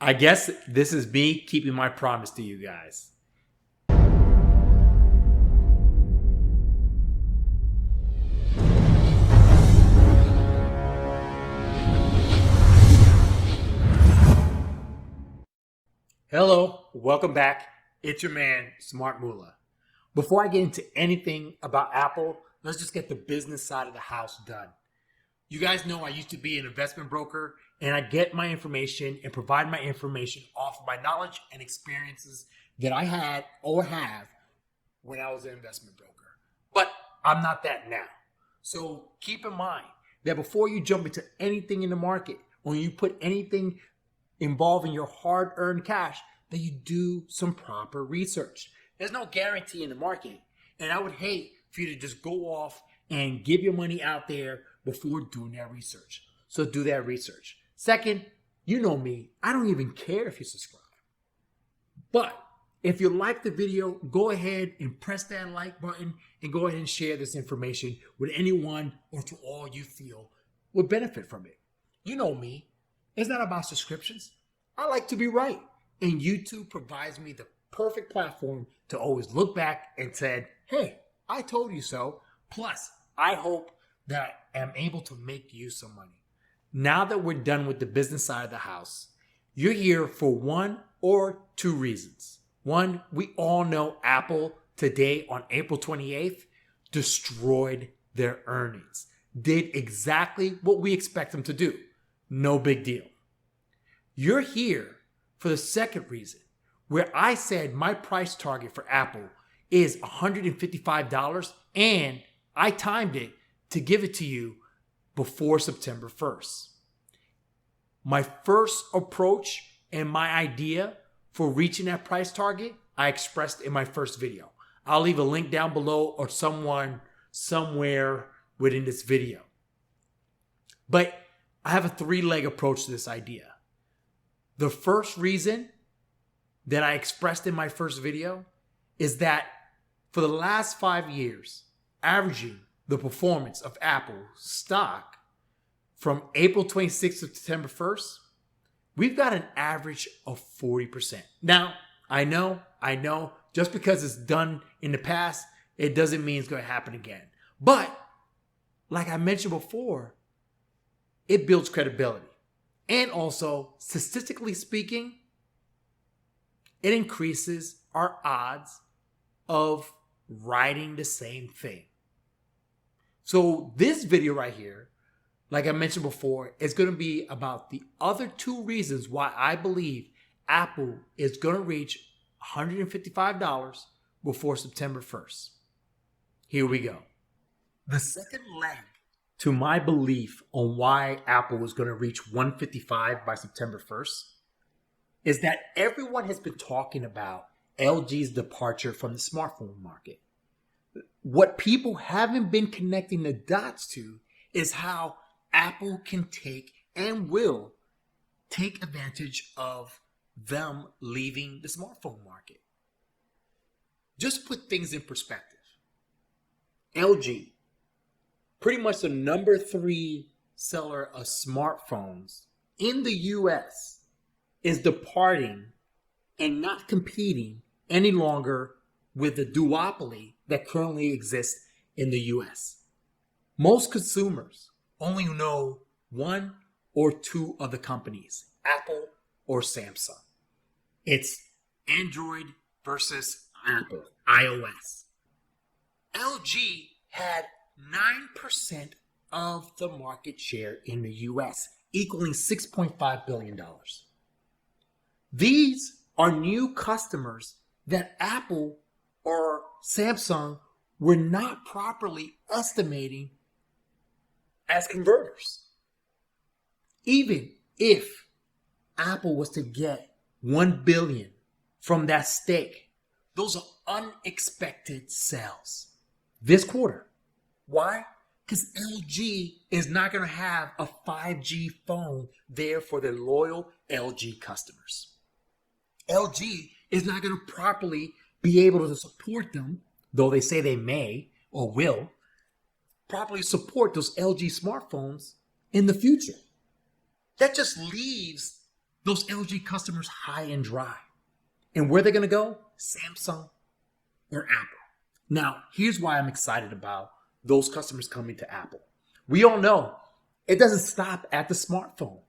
I guess this is me keeping my promise to you guys. Hello, welcome back. It's your man, Smart Moolah. Before I get into anything about Apple, let's just get the business side of the house done. You guys know I used to be an investment broker, and I get my information and provide my information off of my knowledge and experiences that I had or have when I was an investment broker. But I'm not that now. So keep in mind that before you jump into anything in the market, or you put anything involving your hard-earned cash, that you do some proper research. There's no guarantee in the market, and I would hate for you to just go off and give your money out there before doing that research. So do that research. Second, you know me, I don't even care if you subscribe. But if you like the video, go ahead and press that like button and go ahead and share this information with anyone or to all you feel would benefit from it. You know me, it's not about subscriptions. I like to be right. And YouTube provides me the perfect platform to always look back and say, hey, I told you so. Plus, I hope that I am able to make you some money. Now that we're done with the business side of the house, you're here for one or two reasons. One, we all know Apple today on April 28th destroyed their earnings. Did exactly what we expect them to do. No big deal. You're here for the second reason, where I said my price target for Apple is $155, and I timed it to give it to you before September 1st. My first approach and my idea for reaching that price target, I expressed in my first video. I'll leave a link down below or somewhere within this video. But I have a three-leg approach to this idea. The first reason that I expressed in my first video is that for the last 5 years, averaging the performance of Apple stock from April 26th to September 1st, we've got an average of 40%. Now, I know, just because it's done in the past, it doesn't mean it's going to happen again. But, like I mentioned before, it builds credibility. And also, statistically speaking, it increases our odds of writing the same thing. So this video right here, like I mentioned before, is going to be about the other two reasons why I believe Apple is going to reach $155 before September 1st. Here we go. The second leg to my belief on why Apple is going to reach 155 by September 1st is that everyone has been talking about LG's departure from the smartphone market. What people haven't been connecting the dots to is how Apple can take and will take advantage of them leaving the smartphone market. Just put things in perspective. LG, pretty much the number 3 seller of smartphones in the US, is departing and not competing any longer with the duopoly that currently exists in the US. Most consumers only know one or two of the companies, Apple or Samsung. It's Android versus Apple, iOS. LG had 9% of the market share in the US, equaling $6.5 billion. These are new customers that Apple or Samsung were not properly estimating as converters. Even if Apple was to get $1 billion from that stake, those are unexpected sales this quarter. Why? Because LG is not going to have a 5G phone there for their loyal LG customers. LG is not going to properly be able to support them, though they say they may or will, properly support those LG smartphones in the future. That just leaves those LG customers high and dry. And where they're going to go? Samsung or Apple. Now, here's why I'm excited about those customers coming to Apple. We all know it doesn't stop at the smartphone.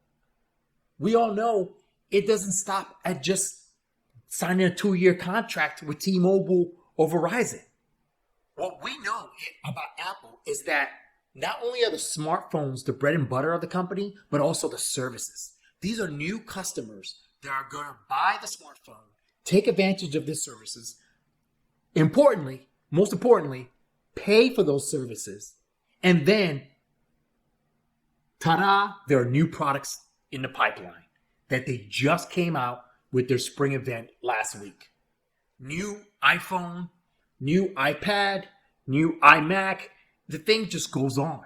We all know it doesn't stop at just signing a 2-year contract with T-Mobile or Verizon. What we know about Apple is that not only are the smartphones the bread and butter of the company, but also the services. These are new customers that are going to buy the smartphone, take advantage of the services. Importantly, most importantly, pay for those services. And then, ta-da, there are new products in the pipeline that they just came out with their spring event last week. New iPhone, new iPad, new iMac. The thing just goes on.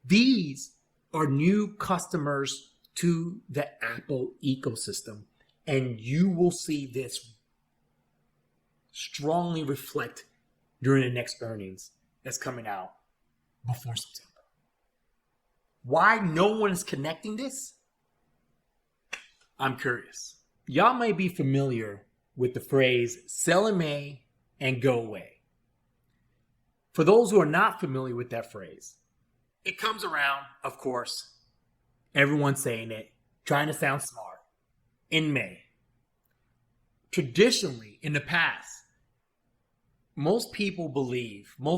These are new customers to the Apple ecosystem, and you will see this strongly reflect during the next earnings that's coming out before September. Why no one is connecting this? I'm curious. Y'all may be familiar with the phrase sell in May and go away. For those who are not familiar with that phrase, it comes around, of course, everyone's saying it, trying to sound smart, in May. Traditionally, in the past, most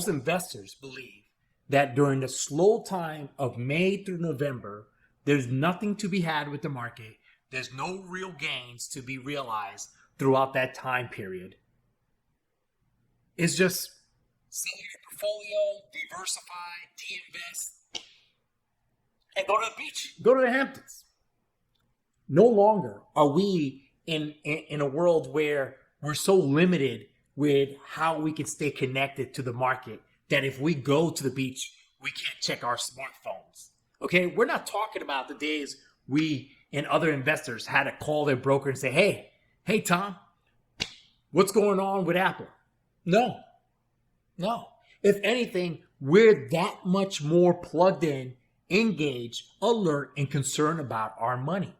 investors believe that during the slow time of May through November, there's nothing to be had with the market. There's no real gains to be realized throughout that time period. It's just sell your portfolio, diversify, de-invest, and go to the beach. Go to the Hamptons. No longer are we in a world where we're so limited with how we can stay connected to the market that if we go to the beach, we can't check our smartphones. Okay, we're not talking about the days we and other investors had to call their broker and say, hey, Tom, what's going on with Apple? No. If anything, we're that much more plugged in, engaged, alert, and concerned about our money.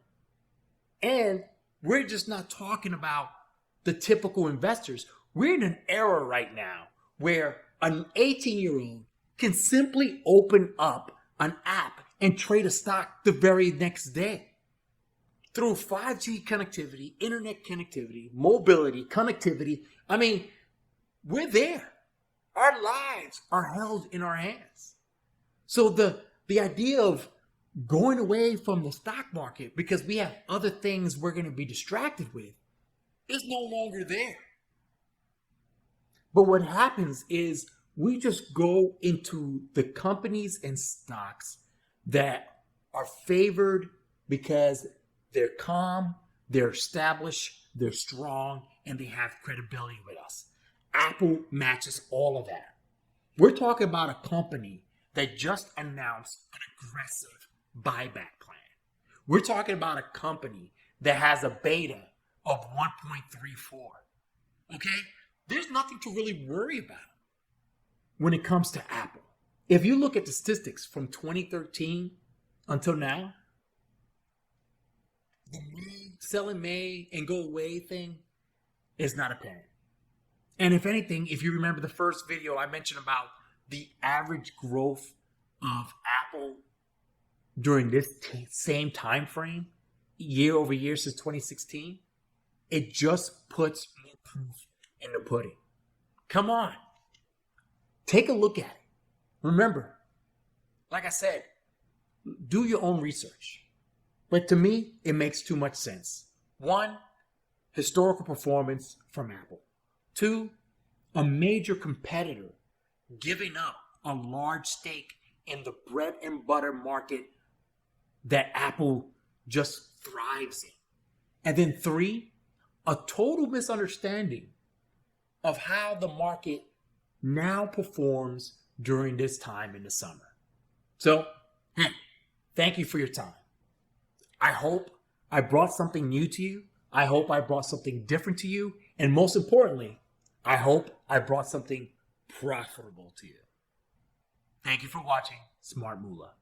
And we're just not talking about the typical investors. We're in an era right now where an 18-year-old can simply open up an app and trade a stock the very next day. Through 5G connectivity, internet connectivity, mobility, connectivity, I mean, we're there. Our lives are held in our hands. So the idea of going away from the stock market because we have other things we're going to be distracted with is no longer there. But what happens is we just go into the companies and stocks that are favored because they're calm, they're established, they're strong, and they have credibility with us. Apple matches all of that. We're talking about a company that just announced an aggressive buyback plan. We're talking about a company that has a beta of 1.34. Okay? There's nothing to really worry about when it comes to Apple. If you look at the statistics from 2013 until now, the sell in May and go away thing is not apparent. And if anything, if you remember the first video I mentioned about the average growth of Apple during this same time frame, year over year since 2016, it just puts more proof in the pudding. Come on. Take a look at it. Remember, like I said, do your own research. But to me, it makes too much sense. 1, historical performance from Apple. 2, a major competitor giving up a large stake in the bread and butter market that Apple just thrives in. And then 3, a total misunderstanding of how the market now performs during this time in the summer. So, thank you for your time. I hope I brought something new to you. I hope I brought something different to you. And most importantly, I hope I brought something profitable to you. Thank you for watching Smart Moolah.